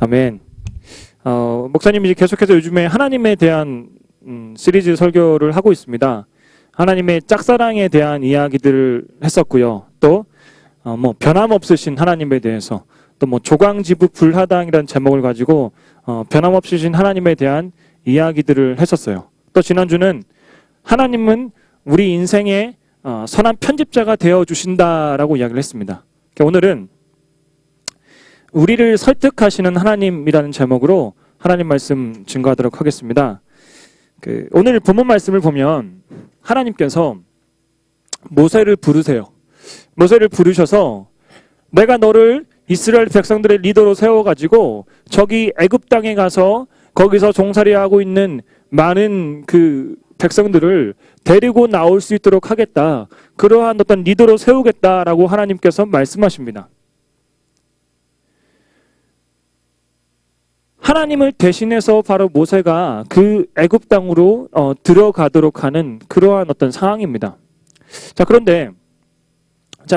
아멘. 목사님이 계속해서 요즘에 하나님에 대한 시리즈 설교를 하고 있습니다. 하나님의 짝사랑에 대한 이야기들을 했었고요. 또 변함없으신 하나님에 대해서, 또 조광지부 불하당이라는 제목을 가지고 변함없으신 하나님에 대한 이야기들을 했었어요. 또 지난주는 하나님은 우리 인생의 선한 편집자가 되어주신다라고 이야기를 했습니다. 오늘은 우리를 설득하시는 하나님이라는 제목으로 하나님 말씀 증거하도록 하겠습니다. 오늘 본문 말씀을 보면 하나님께서 모세를 부르세요. 모세를 부르셔서 내가 너를 이스라엘 백성들의 리더로 세워가지고 저기 애굽 땅에 가서 거기서 종살이하고 있는 많은 그 백성들을 데리고 나올 수 있도록 하겠다. 그러한 어떤 리더로 세우겠다라고 하나님께서 말씀하십니다. 하나님을 대신해서 바로 모세가 그 애굽 땅으로 들어가도록 하는 그러한 어떤 상황입니다. 자, 그런데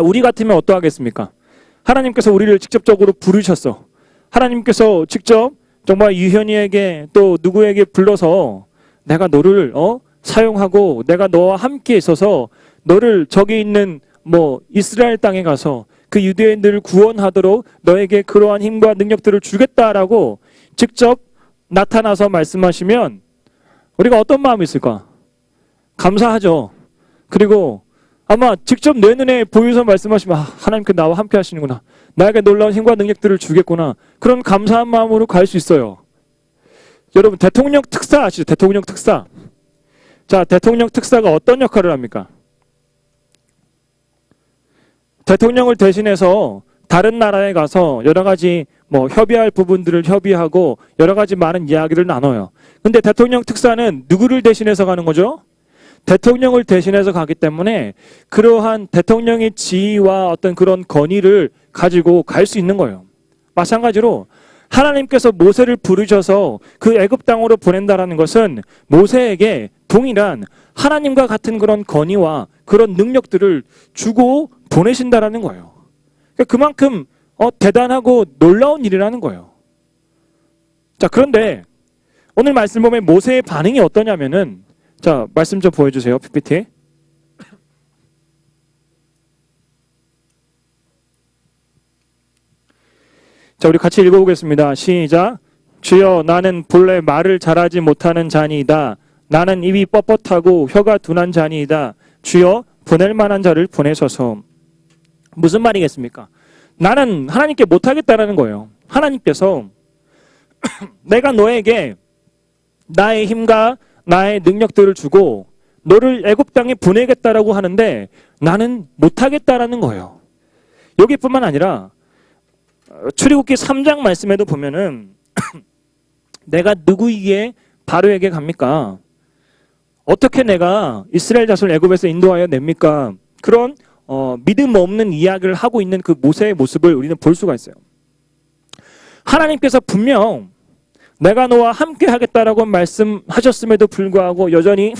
우리 같으면 어떠하겠습니까? 하나님께서 우리를 직접적으로 부르셨어. 하나님께서 직접 정말 유현이에게 또 누구에게 불러서 내가 너를 사용하고 내가 너와 함께 있어서 너를 저기 있는 이스라엘 땅에 가서 그 유대인들을 구원하도록 너에게 그러한 힘과 능력들을 주겠다라고 직접 나타나서 말씀하시면 우리가 어떤 마음이 있을까? 감사하죠. 그리고 아마 직접 내 눈에 보여서 말씀하시면 하나님께 나와 함께 하시는구나. 나에게 놀라운 힘과 능력들을 주겠구나. 그런 감사한 마음으로 갈 수 있어요. 여러분, 대통령 특사 아시죠? 대통령 특사. 자, 대통령 특사가 어떤 역할을 합니까? 대통령을 대신해서 다른 나라에 가서 여러 가지 협의할 부분들을 협의하고 여러 가지 많은 이야기를 나눠요. 근데 대통령 특사는 누구를 대신해서 가는 거죠? 대통령을 대신해서 가기 때문에 그러한 대통령의 지위와 어떤 그런 권위를 가지고 갈 수 있는 거예요. 마찬가지로 하나님께서 모세를 부르셔서 그 애굽 땅으로 보낸다라는 것은 모세에게 동일한 하나님과 같은 그런 권위와 그런 능력들을 주고 보내신다라는 거예요. 그만큼 대단하고 놀라운 일이라는 거예요. 자, 그런데 오늘 말씀 보면 모세의 반응이 어떠냐면은, 자, 말씀 좀 보여주세요. PPT. 자, 우리 같이 읽어보겠습니다. 시작. 주여, 나는 본래 말을 잘하지 못하는 자니이다. 나는 입이 뻣뻣하고 혀가 둔한 자니이다. 주여, 보낼 만한 자를 보내소서. 무슨 말이겠습니까? 나는 하나님께 못하겠다라는 거예요. 하나님께서 내가 너에게 나의 힘과 나의 능력들을 주고 너를 애굽 땅에 보내겠다라고 하는데 나는 못하겠다라는 거예요. 여기뿐만 아니라 출애굽기 3장 말씀에도 보면은 내가 누구에게 바로에게 갑니까? 어떻게 내가 이스라엘 자손을 애굽에서 인도하여 냅니까? 그런 믿음 없는 이야기를 하고 있는 그 모세의 모습을 우리는 볼 수가 있어요. 하나님께서 분명 내가 너와 함께 하겠다라고 말씀하셨음에도 불구하고 여전히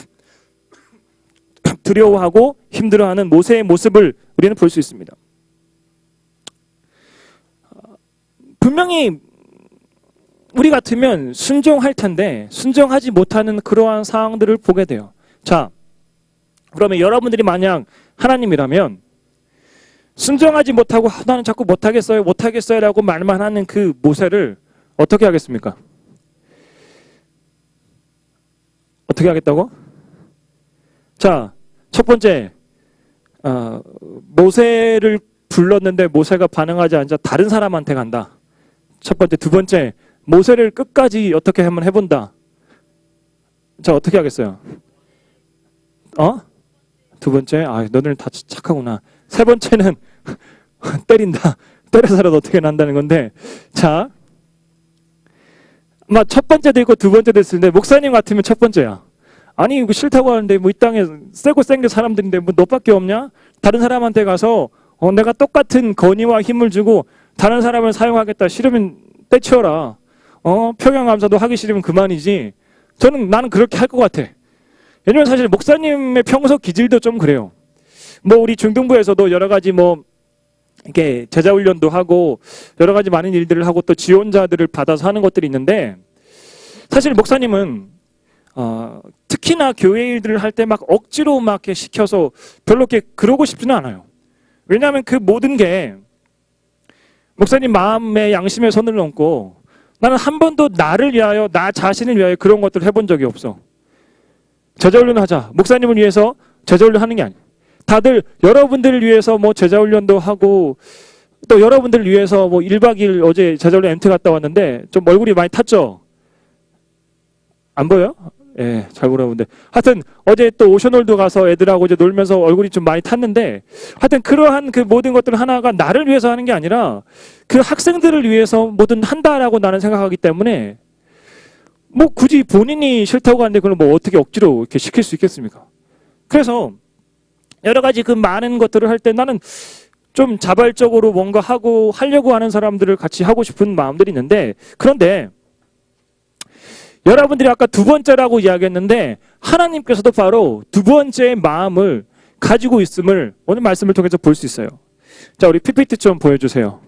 두려워하고 힘들어하는 모세의 모습을 우리는 볼 수 있습니다. 분명히 우리 같으면 순종할 텐데 순종하지 못하는 그러한 상황들을 보게 돼요. 자, 그러면 여러분들이 만약 하나님이라면 순종하지 못하고 나는 자꾸 못하겠어요 라고 말만 하는 그 모세를 어떻게 하겠습니까? 어떻게 하겠다고? 자, 첫 번째, 모세를 불렀는데 모세가 반응하지 않자 다른 사람한테 간다. 첫 번째. 두 번째, 모세를 끝까지 어떻게 한번 해본다. 자, 어떻게 하겠어요? 두 번째, 너는 다 착하구나. 세 번째는 때린다. 때려서라도 어떻게 난다는 건데, 자, 첫 번째도 있고 두 번째도 있을 텐데 목사님 같으면 첫 번째야. 아니 이거 싫다고 하는데 이 땅에 세고 생긴 사람들인데 너밖에 없냐? 다른 사람한테 가서 내가 똑같은 권위와 힘을 주고 다른 사람을 사용하겠다. 싫으면 때려라. 평양감사도 하기 싫으면 그만이지. 나는 그렇게 할 것 같아. 왜냐면 사실 목사님의 평소 기질도 좀 그래요. 우리 중등부에서도 여러 가지 이렇게 제자 훈련도 하고 여러 가지 많은 일들을 하고 또 지원자들을 받아서 하는 것들이 있는데, 사실 목사님은 특히나 교회 일들을 할 때 막 억지로 막 이렇게 시켜서 별로 이렇게 그러고 싶지는 않아요. 왜냐하면 그 모든 게 목사님 마음의 양심에 선을 넘고, 나는 한 번도 나를 위하여, 나 자신을 위하여 그런 것들을 해본 적이 없어. 제자훈련 하자, 목사님을 위해서 제자훈련 하는 게 아니에요. 다들 여러분들을 위해서 뭐 제자훈련도 하고, 또 여러분들을 위해서 뭐 1박 2일 어제 제자훈련 엔트 갔다 왔는데 좀 얼굴이 많이 탔죠? 안 보여요? 예, 잘 보라는데. 하여튼 어제 또 오션월드 가서 애들하고 이제 놀면서 얼굴이 좀 많이 탔는데, 하여튼 그러한 그 모든 것들 하나가 나를 위해서 하는 게 아니라 그 학생들을 위해서 뭐든 한다라고 나는 생각하기 때문에, 뭐 굳이 본인이 싫다고 하는데 그걸 뭐 어떻게 억지로 이렇게 시킬 수 있겠습니까? 그래서 여러 가지 그 많은 것들을 할 때 나는 좀 자발적으로 뭔가 하려고 하는 사람들을 같이 하고 싶은 마음들이 있는데, 그런데 여러분들이 아까 두 번째라고 이야기했는데, 하나님께서도 바로 두 번째의 마음을 가지고 있음을 오늘 말씀을 통해서 볼 수 있어요. 자, 우리 PPT 좀 보여주세요.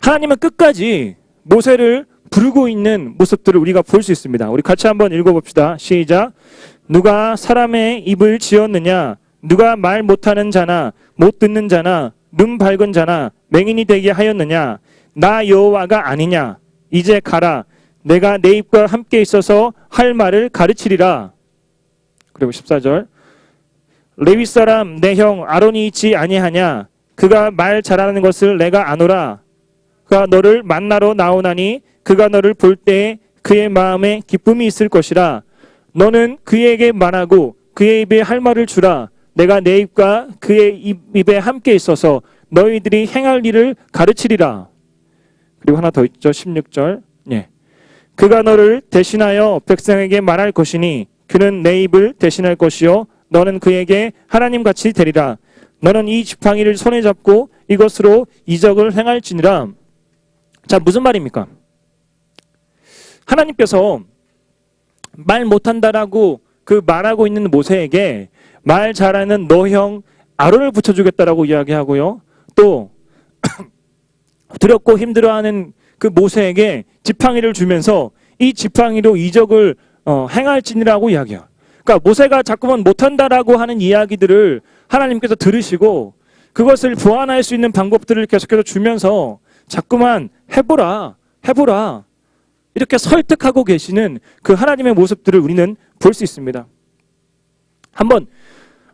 하나님은 끝까지 모세를 부르고 있는 모습들을 우리가 볼 수 있습니다. 우리 같이 한번 읽어봅시다. 시작. 누가 사람의 입을 지었느냐? 누가 말 못하는 자나 못 듣는 자나 눈 밝은 자나 맹인이 되게 하였느냐? 나 여호와가 아니냐? 이제 가라. 내가 내 입과 함께 있어서 할 말을 가르치리라. 그리고 14절. 레위 사람 내 형 아론이 있지 아니하냐? 그가 말 잘하는 것을 내가 아노라. 그가 너를 만나러 나오나니 그가 너를 볼 때에 그의 마음에 기쁨이 있을 것이라. 너는 그에게 말하고 그의 입에 할 말을 주라. 내가 내 입과 그의 입에 함께 있어서 너희들이 행할 일을 가르치리라. 그리고 하나 더 있죠. 16절. 예. 그가 너를 대신하여 백성에게 말할 것이니 그는 내 입을 대신할 것이요 너는 그에게 하나님같이 되리라. 너는 이 지팡이를 손에 잡고 이것으로 이적을 행할지니라. 자, 무슨 말입니까? 하나님께서 말 못한다라고 그 말하고 있는 모세에게 말 잘하는 너 형 아론을 붙여주겠다라고 이야기하고요. 또 두렵고 힘들어하는 그 모세에게 지팡이를 주면서 이 지팡이로 이적을 행할지니라고 이야기해요. 그러니까 모세가 자꾸만 못한다라고 하는 이야기들을 하나님께서 들으시고 그것을 보완할 수 있는 방법들을 계속해서 주면서 자꾸만 해보라 이렇게 설득하고 계시는 그 하나님의 모습들을 우리는 볼 수 있습니다. 한번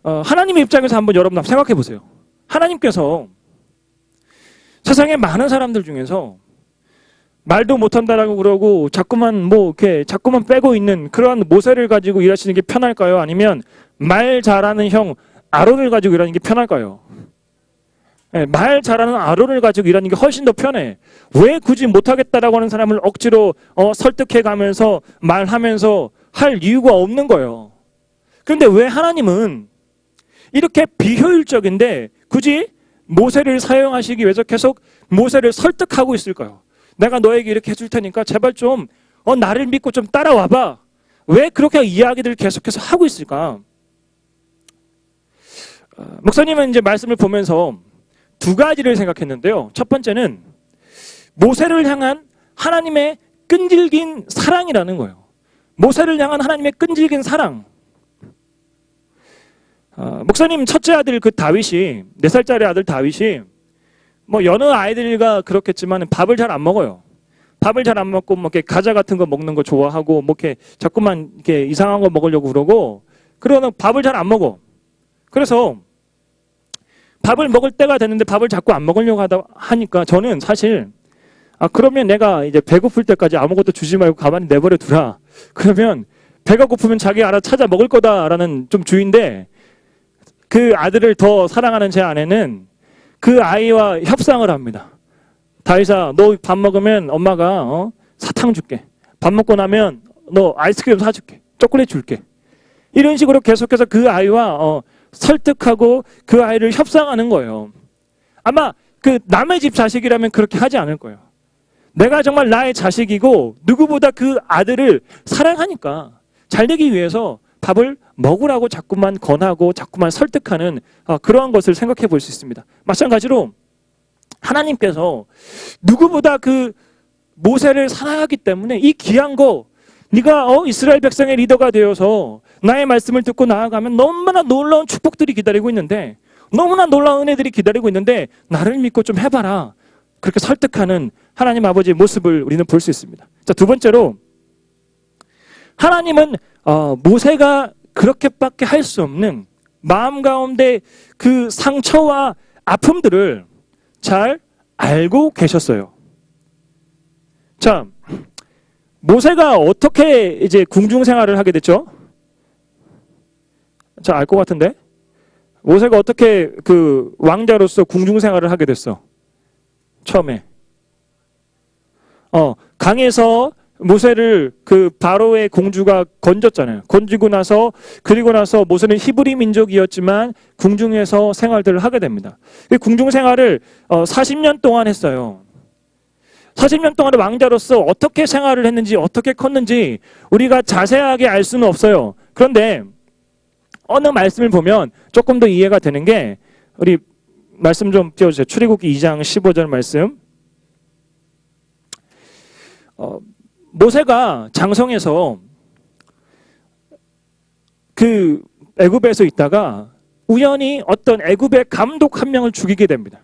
하나님의 입장에서 한번 여러분 생각해 보세요. 하나님께서 세상에 많은 사람들 중에서 말도 못한다라고 그러고 자꾸만 자꾸만 빼고 있는 그러한 모세를 가지고 일하시는 게 편할까요? 아니면 말 잘하는 형 아론을 가지고 일하는 게 편할까요? 네, 말 잘하는 아론을 가지고 일하는 게 훨씬 더 편해. 왜 굳이 못하겠다라고 하는 사람을 억지로 설득해가면서 말하면서 할 이유가 없는 거예요. 그런데 왜 하나님은 이렇게 비효율적인데 굳이 모세를 사용하시기 위해서 계속 모세를 설득하고 있을까요? 내가 너에게 이렇게 해줄 테니까 제발 좀 나를 믿고 좀 따라와봐. 왜 그렇게 이야기들을 계속해서 하고 있을까? 목사님은 이제 말씀을 보면서 두 가지를 생각했는데요. 첫 번째는 모세를 향한 하나님의 끈질긴 사랑이라는 거예요. 모세를 향한 하나님의 끈질긴 사랑. 목사님 첫째 아들 그 다윗이 4살짜리 아들 다윗이 뭐 여느 아이들과 그렇겠지만 밥을 잘 안 먹어요. 밥을 잘 안 먹고 뭐 이렇게 과자 같은 거 먹는 거 좋아하고 뭐 이렇게 자꾸만 이렇게 이상한 거 먹으려고 그러고 그러는 밥을 잘 안 먹어. 그래서 밥을 먹을 때가 됐는데 밥을 자꾸 안 먹으려고 하니까 저는 사실 그러면 내가 이제 배고플 때까지 아무것도 주지 말고 가만히 내버려 두라. 그러면 배가 고프면 자기 알아서 찾아 먹을 거다라는 좀 주의인데 그 아들을 더 사랑하는 제 아내는 그 아이와 협상을 합니다. 다윗아, 너 밥 먹으면 엄마가 사탕 줄게. 밥 먹고 나면 너 아이스크림 사줄게. 초콜릿 줄게. 이런 식으로 계속해서 그 아이와 설득하고 그 아이를 협상하는 거예요. 아마 그 남의 집 자식이라면 그렇게 하지 않을 거예요. 내가 정말 나의 자식이고 누구보다 그 아들을 사랑하니까 잘 되기 위해서 밥을 먹으라고 자꾸만 권하고 자꾸만 설득하는 그러한 것을 생각해 볼 수 있습니다. 마찬가지로 하나님께서 누구보다 그 모세를 사랑하기 때문에 이 귀한 거 네가 이스라엘 백성의 리더가 되어서 나의 말씀을 듣고 나아가면 너무나 놀라운 축복들이 기다리고 있는데, 너무나 놀라운 은혜들이 기다리고 있는데 나를 믿고 좀 해봐라, 그렇게 설득하는 하나님 아버지의 모습을 우리는 볼 수 있습니다. 자, 두 번째로 하나님은 모세가 그렇게밖에 할 수 없는 마음 가운데 그 상처와 아픔들을 잘 알고 계셨어요. 자, 모세가 어떻게 이제 궁중 생활을 하게 됐죠? 자, 알 것 같은데? 모세가 어떻게 그 왕자로서 궁중 생활을 하게 됐어? 처음에. 강에서 모세를 그 바로의 공주가 건졌잖아요. 건지고 나서, 그리고 나서 모세는 히브리 민족이었지만 궁중에서 생활들을 하게 됩니다. 이 궁중 생활을 40년 동안 했어요. 40년 동안 왕자로서 어떻게 생활을 했는지, 어떻게 컸는지 우리가 자세하게 알 수는 없어요. 그런데 어느 말씀을 보면 조금 더 이해가 되는 게, 우리 말씀 좀 띄워주세요. 출애굽기 2장 15절 말씀. 모세가 장성에서 그 애굽에서 있다가 우연히 어떤 애굽의 감독 한 명을 죽이게 됩니다.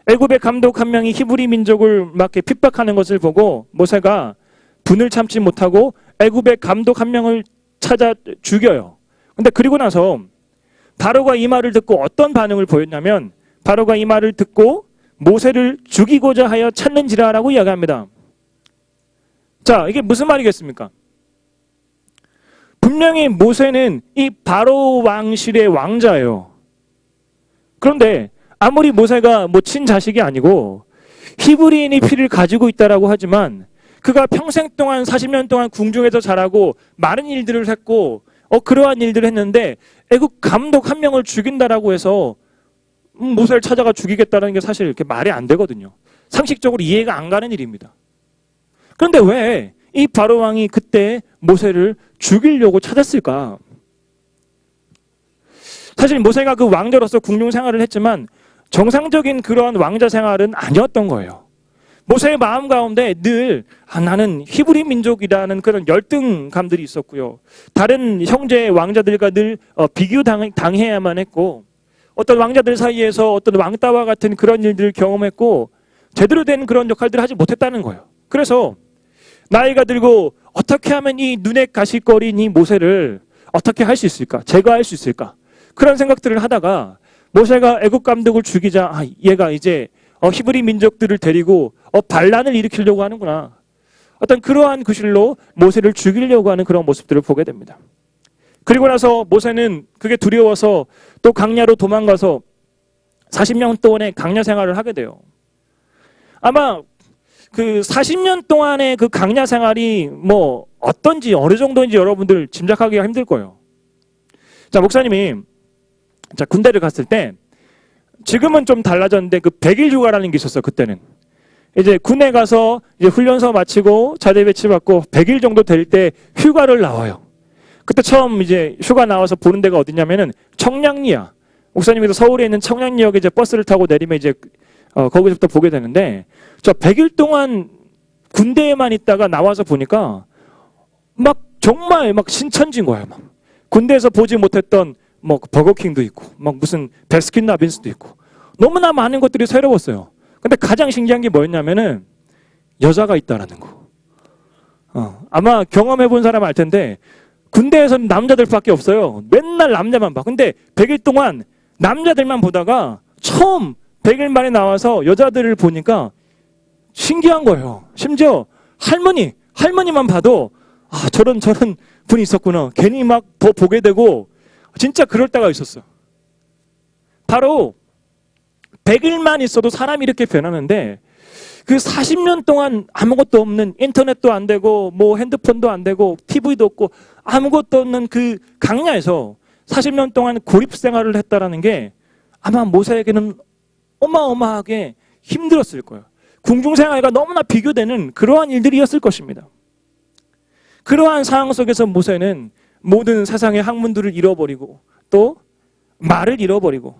애굽의 감독 한 명이 히브리 민족을 막 이렇게 핍박하는 것을 보고 모세가 분을 참지 못하고 애굽의 감독 한 명을 찾아 죽여요. 근데 그리고 나서 바로가 이 말을 듣고 어떤 반응을 보였냐면, 바로가 이 말을 듣고 모세를 죽이고자 하여 찾는지라라고 이야기합니다. 자, 이게 무슨 말이겠습니까? 분명히 모세는 이 바로 왕실의 왕자예요. 그런데 아무리 모세가 뭐 친자식이 아니고 히브리인의 피를 가지고 있다라고 하지만, 그가 평생 동안 40년 동안 궁중에서 자라고 많은 일들을 했고 그러한 일들을 했는데 애국 감독 한 명을 죽인다라고 해서 모세를 찾아가 죽이겠다는 게 사실 이렇게 말이 안 되거든요. 상식적으로 이해가 안 가는 일입니다. 그런데 왜 이 바로 왕이 그때 모세를 죽이려고 찾았을까? 사실 모세가 그 왕자로서 궁중 생활을 했지만 정상적인 그러한 왕자 생활은 아니었던 거예요. 모세의 마음 가운데 늘 나는 히브리 민족이라는 그런 열등감들이 있었고요. 다른 형제 왕자들과 늘 비교당해야만 했고, 어떤 왕자들 사이에서 어떤 왕따와 같은 그런 일들을 경험했고 제대로 된 그런 역할들을 하지 못했다는 거예요. 그래서 나이가 들고 어떻게 하면 이 눈에 가시거린 이 모세를 어떻게 할 수 있을까? 제거할 수 있을까? 그런 생각들을 하다가 모세가 애국 감독을 죽이자 얘가 이제 히브리 민족들을 데리고 반란을 일으키려고 하는구나. 어떤 그러한 구실로 모세를 죽이려고 하는 그런 모습들을 보게 됩니다. 그리고 나서 모세는 그게 두려워서 또 강야로 도망가서 40년 동안의 강야 생활을 하게 돼요. 아마 그 40년 동안의 그 강야 생활이 뭐 어떤지 어느 정도인지 여러분들 짐작하기가 힘들 거예요. 자, 목사님이 군대를 갔을 때, 지금은 좀 달라졌는데 그 100일 휴가라는 게 있었어요. 그때는 이제 군에 가서 이제 훈련소 마치고 자대 배치받고 100일 정도 될 때 휴가를 나와요. 그때 처음 이제 휴가 나와서 보는 데가 어디냐면은 청량리야. 목사님께서 서울에 있는 청량리역에 이제 버스를 타고 내리면 이제 거기서부터 보게 되는데, 저 100일 동안 군대에만 있다가 나와서 보니까 막 정말 막 신천지인 거예요. 막 군대에서 보지 못했던 뭐 버거킹도 있고 막 무슨 베스킨라빈스도 있고 너무나 많은 것들이 새로웠어요. 근데 가장 신기한 게 뭐였냐면은 여자가 있다라는 거. 아마 경험해 본 사람 알 텐데 군대에서는 남자들밖에 없어요. 맨날 남자만 봐. 근데 100일 동안 남자들만 보다가 처음 100일 만에 나와서 여자들을 보니까 신기한 거예요. 심지어 할머니만 봐도 저런 분이 있었구나. 괜히 막 더 보게 되고 진짜 그럴 때가 있었어요. 바로 100일만 있어도 사람이 이렇게 변하는데, 그 40년 동안 아무것도 없는, 인터넷도 안 되고 뭐 핸드폰도 안 되고 TV도 없고 아무것도 없는 그 강야에서 40년 동안 고립 생활을 했다라는 게 아마 모세에게는 어마어마하게 힘들었을 거예요. 궁중 생활과 너무나 비교되는 그러한 일들이었을 것입니다. 그러한 상황 속에서 모세는 모든 세상의 학문들을 잃어버리고 또 말을 잃어버리고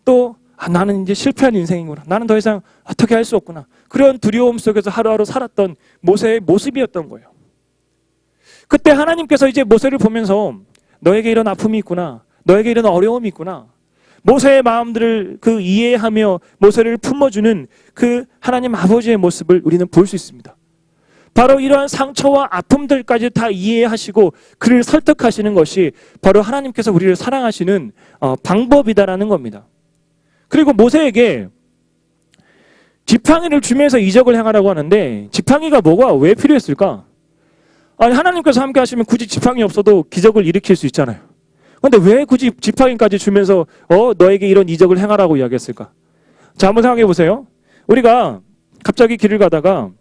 또 나는 이제 실패한 인생이구나. 나는 더 이상 어떻게 할 수 없구나. 그런 두려움 속에서 하루하루 살았던 모세의 모습이었던 거예요. 그때 하나님께서 이제 모세를 보면서 너에게 이런 아픔이 있구나. 너에게 이런 어려움이 있구나. 모세의 마음들을 그 이해하며 모세를 품어주는 그 하나님 아버지의 모습을 우리는 볼 수 있습니다. 바로 이러한 상처와 아픔들까지 다 이해하시고 그를 설득하시는 것이 바로 하나님께서 우리를 사랑하시는 방법이다라는 겁니다. 그리고 모세에게 지팡이를 주면서 이적을 행하라고 하는데 지팡이가 뭐가 왜 필요했을까? 아니 하나님께서 함께 하시면 굳이 지팡이 없어도 기적을 일으킬 수 있잖아요. 그런데 왜 굳이 지팡이까지 주면서 너에게 이런 이적을 행하라고 이야기했을까? 자, 한번 생각해 보세요. 우리가 갑자기 길을 가다가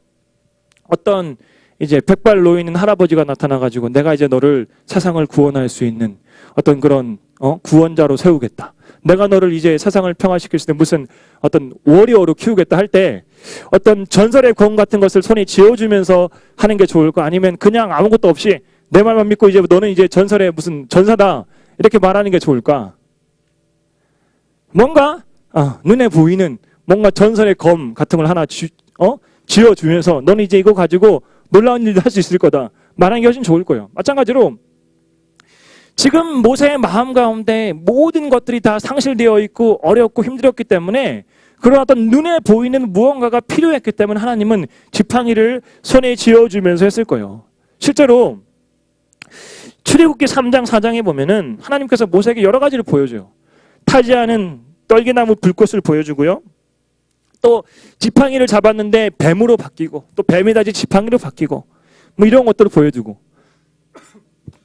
어떤 이제 백발로에 있는 할아버지가 나타나가지고 내가 이제 너를 세상을 구원할 수 있는 어떤 그런 구원자로 세우겠다. 내가 너를 이제 세상을 평화시킬 수 있는 무슨 어떤 워리어로 키우겠다 할 때 어떤 전설의 공 같은 것을 손에 쥐어주면서 하는 게 좋을까? 아니면 그냥 아무것도 없이 내 말만 믿고 이제 너는 이제 전설의 무슨 전사다 이렇게 말하는 게 좋을까? 뭔가 눈에 보이는 뭔가 전설의 검 같은 걸 하나 쥐어주면서 너는 이제 이거 가지고 놀라운 일도 할 수 있을 거다 말하는 게 훨씬 좋을 거예요. 마찬가지로 지금 모세의 마음 가운데 모든 것들이 다 상실되어 있고 어렵고 힘들었기 때문에 그런 어떤 눈에 보이는 무언가가 필요했기 때문에 하나님은 지팡이를 손에 쥐어주면서 했을 거예요. 실제로 출애굽기 3장 4장에 보면은 하나님께서 모세에게 여러 가지를 보여줘요. 타지 않은 떨기나무 불꽃을 보여주고요. 또 지팡이를 잡았는데 뱀으로 바뀌고 또 뱀이 다시 지팡이로 바뀌고 뭐 이런 것들을 보여주고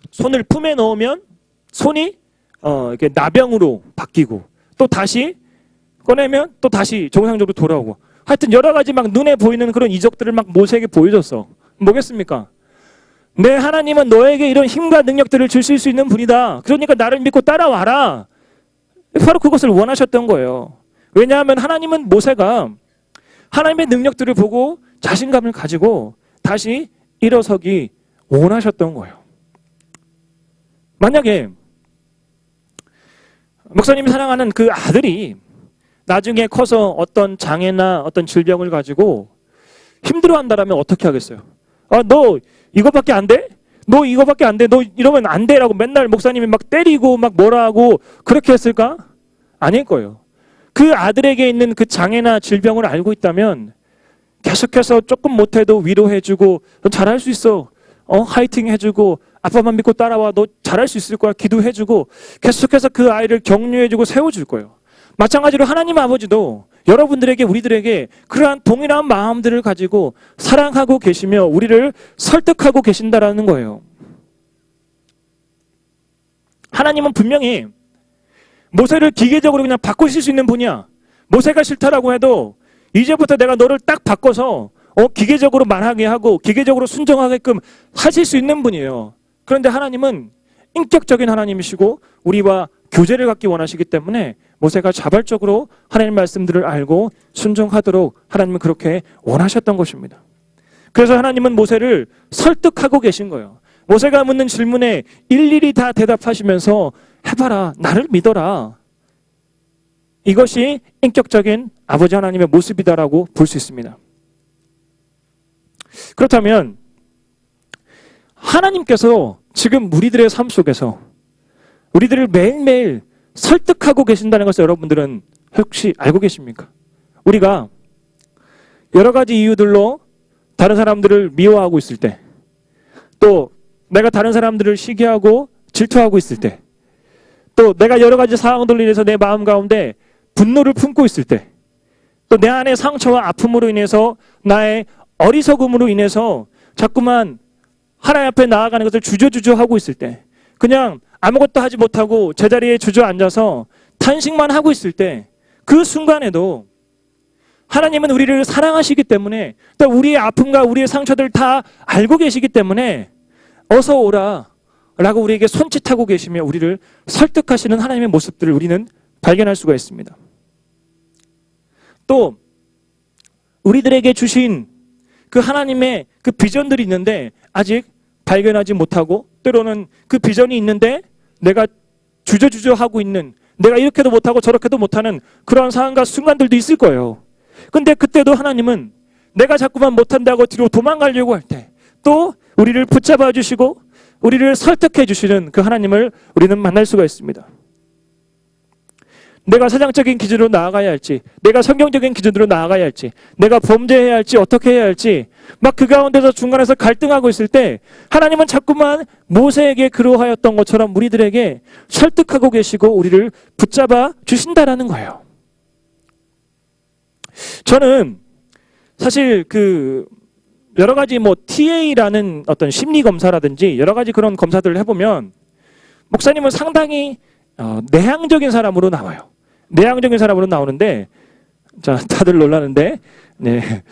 손을 품에 넣으면 손이 이렇게 나병으로 바뀌고 또 다시 꺼내면 또 다시 정상적으로 돌아오고 하여튼 여러 가지 막 눈에 보이는 그런 이적들을 막 모세에게 보여줬어. 뭐겠습니까? 내 하나님은 너에게 이런 힘과 능력들을 주실 수 있는 분이다. 그러니까 나를 믿고 따라와라. 바로 그것을 원하셨던 거예요. 왜냐하면 하나님은 모세가 하나님의 능력들을 보고 자신감을 가지고 다시 일어서기 원하셨던 거예요. 만약에 목사님이 사랑하는 그 아들이 나중에 커서 어떤 장애나 어떤 질병을 가지고 힘들어한다라면 어떻게 하겠어요? 너 이거밖에 안 돼? 너 이거밖에 안 돼? 너 이러면 안 돼? 라고 맨날 목사님이 막 때리고 막 뭐라 하고 그렇게 했을까? 아닐 거예요. 그 아들에게 있는 그 장애나 질병을 알고 있다면 계속해서 조금 못해도 위로해주고 너 잘할 수 있어. 화이팅 해주고 아빠만 믿고 따라와. 너 잘할 수 있을 거야. 기도해주고 계속해서 그 아이를 격려해주고 세워줄 거예요. 마찬가지로 하나님 아버지도 여러분들에게 우리들에게 그러한 동일한 마음들을 가지고 사랑하고 계시며 우리를 설득하고 계신다라는 거예요. 하나님은 분명히 모세를 기계적으로 그냥 바꾸실 수 있는 분이야. 모세가 싫다라고 해도 이제부터 내가 너를 딱 바꿔서 기계적으로 말하게 하고 기계적으로 순종하게끔 하실 수 있는 분이에요. 그런데 하나님은 인격적인 하나님이시고 우리와 교제를 갖기 원하시기 때문에 모세가 자발적으로 하나님 말씀들을 알고 순종하도록 하나님은 그렇게 원하셨던 것입니다. 그래서 하나님은 모세를 설득하고 계신 거예요. 모세가 묻는 질문에 일일이 다 대답하시면서 해봐라, 나를 믿어라. 이것이 인격적인 아버지 하나님의 모습이다라고 볼 수 있습니다. 그렇다면 하나님께서 지금 우리들의 삶 속에서 우리들을 매일매일 설득하고 계신다는 것을 여러분들은 혹시 알고 계십니까? 우리가 여러 가지 이유들로 다른 사람들을 미워하고 있을 때, 또 내가 다른 사람들을 시기하고 질투하고 있을 때, 또 내가 여러 가지 상황들로 인해서 내 마음 가운데 분노를 품고 있을 때, 또 내 안에 상처와 아픔으로 인해서 나의 어리석음으로 인해서 자꾸만 하나님 앞에 나아가는 것을 주저주저하고 있을 때, 그냥 아무것도 하지 못하고 제자리에 주저앉아서 탄식만 하고 있을 때, 그 순간에도 하나님은 우리를 사랑하시기 때문에 또 우리의 아픔과 우리의 상처들을 다 알고 계시기 때문에 어서 오라 라고 우리에게 손짓하고 계시며 우리를 설득하시는 하나님의 모습들을 우리는 발견할 수가 있습니다. 또 우리들에게 주신 그 하나님의 그 비전들이 있는데 아직 발견하지 못하고 때로는 그 비전이 있는데 내가 주저주저하고 있는, 내가 이렇게도 못하고 저렇게도 못하는 그런 상황과 순간들도 있을 거예요. 근데 그때도 하나님은 내가 자꾸만 못한다고 뒤로 도망가려고 할 때 또 우리를 붙잡아 주시고 우리를 설득해 주시는 그 하나님을 우리는 만날 수가 있습니다. 내가 세상적인 기준으로 나아가야 할지, 내가 성경적인 기준으로 나아가야 할지, 내가 범죄해야 할지, 어떻게 해야 할지 막 그 가운데서 중간에서 갈등하고 있을 때 하나님은 자꾸만 모세에게 그러하였던 것처럼 우리들에게 설득하고 계시고 우리를 붙잡아 주신다라는 거예요. 저는 사실 여러 가지 TA라는 어떤 심리 검사라든지 여러 가지 그런 검사들을 해보면 목사님은 상당히 내향적인 사람으로 나와요. 내향적인 사람으로 나오는데, 자, 다들 놀라는데, 네.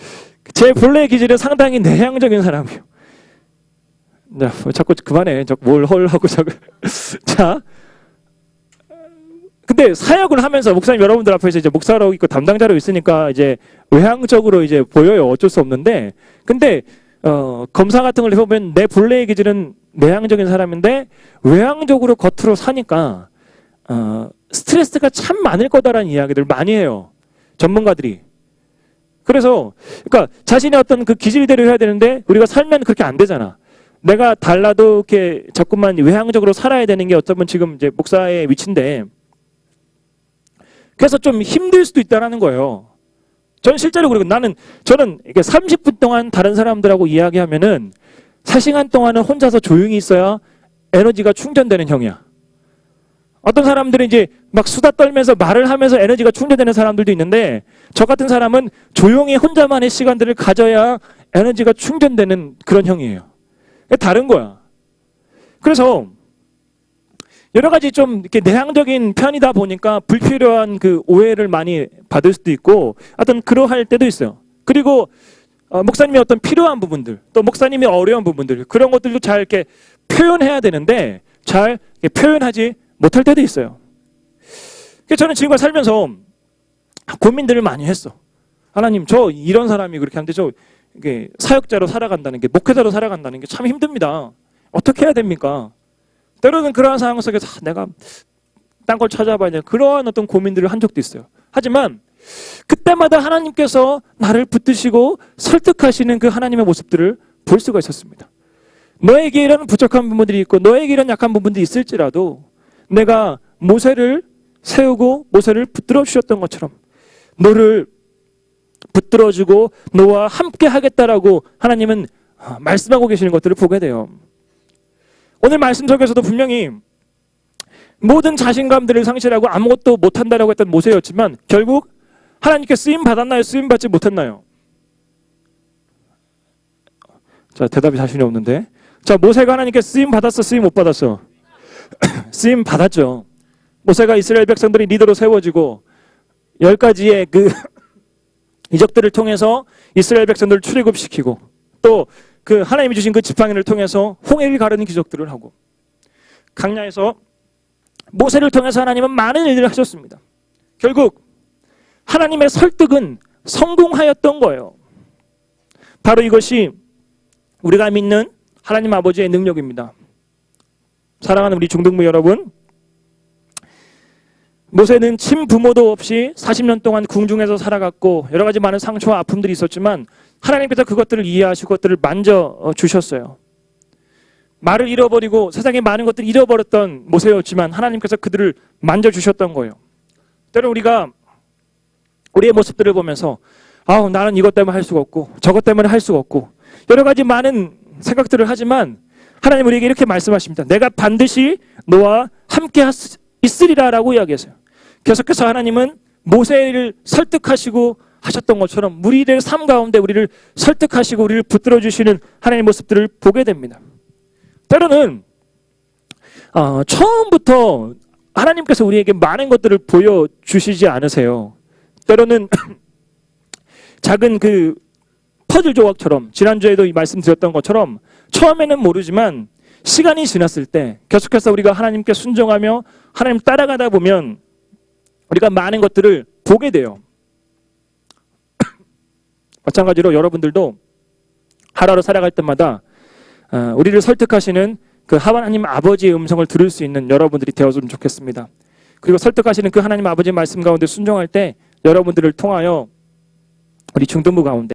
제 본래 기질은 상당히 내향적인 사람이에요. 자, 자꾸 그만해. 뭘 하고 자. 근데 사역을 하면서 목사님 여러분들 앞에서 이제 목사로 있고 담당자로 있으니까 이제 외향적으로 이제 보여요. 어쩔 수 없는데. 근데, 검사 같은 걸 해보면 내 본래의 기질은 내향적인 사람인데 외향적으로 겉으로 사니까, 스트레스가 참 많을 거다라는 이야기들 많이 해요. 전문가들이. 그래서, 그러니까 자신의 어떤 그 기질대로 해야 되는데 우리가 살면 그렇게 안 되잖아. 내가 달라도 이렇게 자꾸만 외향적으로 살아야 되는 게 어쩌면 지금 이제 목사의 위치인데, 그래서 좀 힘들 수도 있다는 거예요. 전 실제로 그리고 저는 이게 30분 동안 다른 사람들하고 이야기하면은 3시간 동안은 혼자서 조용히 있어야 에너지가 충전되는 형이야. 어떤 사람들은 이제 막 수다 떨면서 말을 하면서 에너지가 충전되는 사람들도 있는데 저 같은 사람은 조용히 혼자만의 시간들을 가져야 에너지가 충전되는 그런 형이에요. 다른 거야. 그래서 여러 가지 좀 이렇게 내향적인 편이다 보니까 불필요한 그 오해를 많이 받을 수도 있고 어떤 그러할 때도 있어요. 그리고 목사님이 어떤 필요한 부분들, 또 목사님이 어려운 부분들, 그런 것들도 잘 이렇게 표현해야 되는데 잘 표현하지 못할 때도 있어요. 그래서 저는 지금까지 살면서 고민들을 많이 했어. 하나님, 저 이런 사람이 그렇게 하는데 저 이게 사역자로 살아간다는 게, 목회자로 살아간다는 게 참 힘듭니다. 어떻게 해야 됩니까? 때로는 그러한 상황 속에서 내가 딴 걸 찾아봐야 되는 그러한 어떤 고민들을 한 적도 있어요. 하지만 그때마다 하나님께서 나를 붙드시고 설득하시는 그 하나님의 모습들을 볼 수가 있었습니다. 너에게 이런 부족한 부분들이 있고 너에게 이런 약한 부분들이 있을지라도 내가 모세를 세우고 모세를 붙들어 주셨던 것처럼 너를 붙들어주고 너와 함께 하겠다라고 하나님은 말씀하고 계시는 것들을 보게 돼요. 오늘 말씀 속에서도 분명히 모든 자신감들을 상실하고 아무것도 못한다라고 했던 모세였지만 결국 하나님께 쓰임 받았나요? 쓰임 받지 못했나요? 자, 대답이 자신이 없는데. 자, 모세가 하나님께 쓰임 받았어? 쓰임 못 받았어? 쓰임 받았죠. 모세가 이스라엘 백성들이 리더로 세워지고 10가지의 그 이적들을 통해서 이스라엘 백성들을 출애굽시키고 또 그 하나님이 주신 그 지팡이를 통해서 홍해를 가르는 기적들을 하고 강야에서 모세를 통해서 하나님은 많은 일들을 하셨습니다. 결국 하나님의 설득은 성공하였던 거예요. 바로 이것이 우리가 믿는 하나님 아버지의 능력입니다. 사랑하는 우리 중등부 여러분, 모세는 친부모도 없이 40년 동안 궁중에서 살아갔고 여러 가지 많은 상처와 아픔들이 있었지만 하나님께서 그것들을 이해하시고 그것들을 만져주셨어요. 말을 잃어버리고 세상에 많은 것들을 잃어버렸던 모세였지만 하나님께서 그들을 만져주셨던 거예요. 때로 우리가 우리의 모습들을 보면서 나는 이것 때문에 할 수가 없고 저것 때문에 할 수가 없고 여러 가지 많은 생각들을 하지만 하나님 우리에게 이렇게 말씀하십니다. 내가 반드시 너와 함께 있으리라라고 이야기했어요. 계속해서 하나님은 모세를 설득하시고 하셨던 것처럼 우리의 삶 가운데 우리를 설득하시고 우리를 붙들어주시는 하나님의 모습들을 보게 됩니다. 때로는 처음부터 하나님께서 우리에게 많은 것들을 보여주시지 않으세요. 때로는 작은 그 퍼즐 조각처럼 지난주에도 말씀드렸던 것처럼 처음에는 모르지만 시간이 지났을 때 계속해서 우리가 하나님께 순종하며 하나님 따라가다 보면 우리가 많은 것들을 보게 돼요. 마찬가지로 여러분들도 하루하루 살아갈 때마다 우리를 설득하시는 그 하나님 아버지의 음성을 들을 수 있는 여러분들이 되었으면 좋겠습니다. 그리고 설득하시는 그 하나님 아버지의 말씀 가운데 순종할 때 여러분들을 통하여 우리 중등부 가운데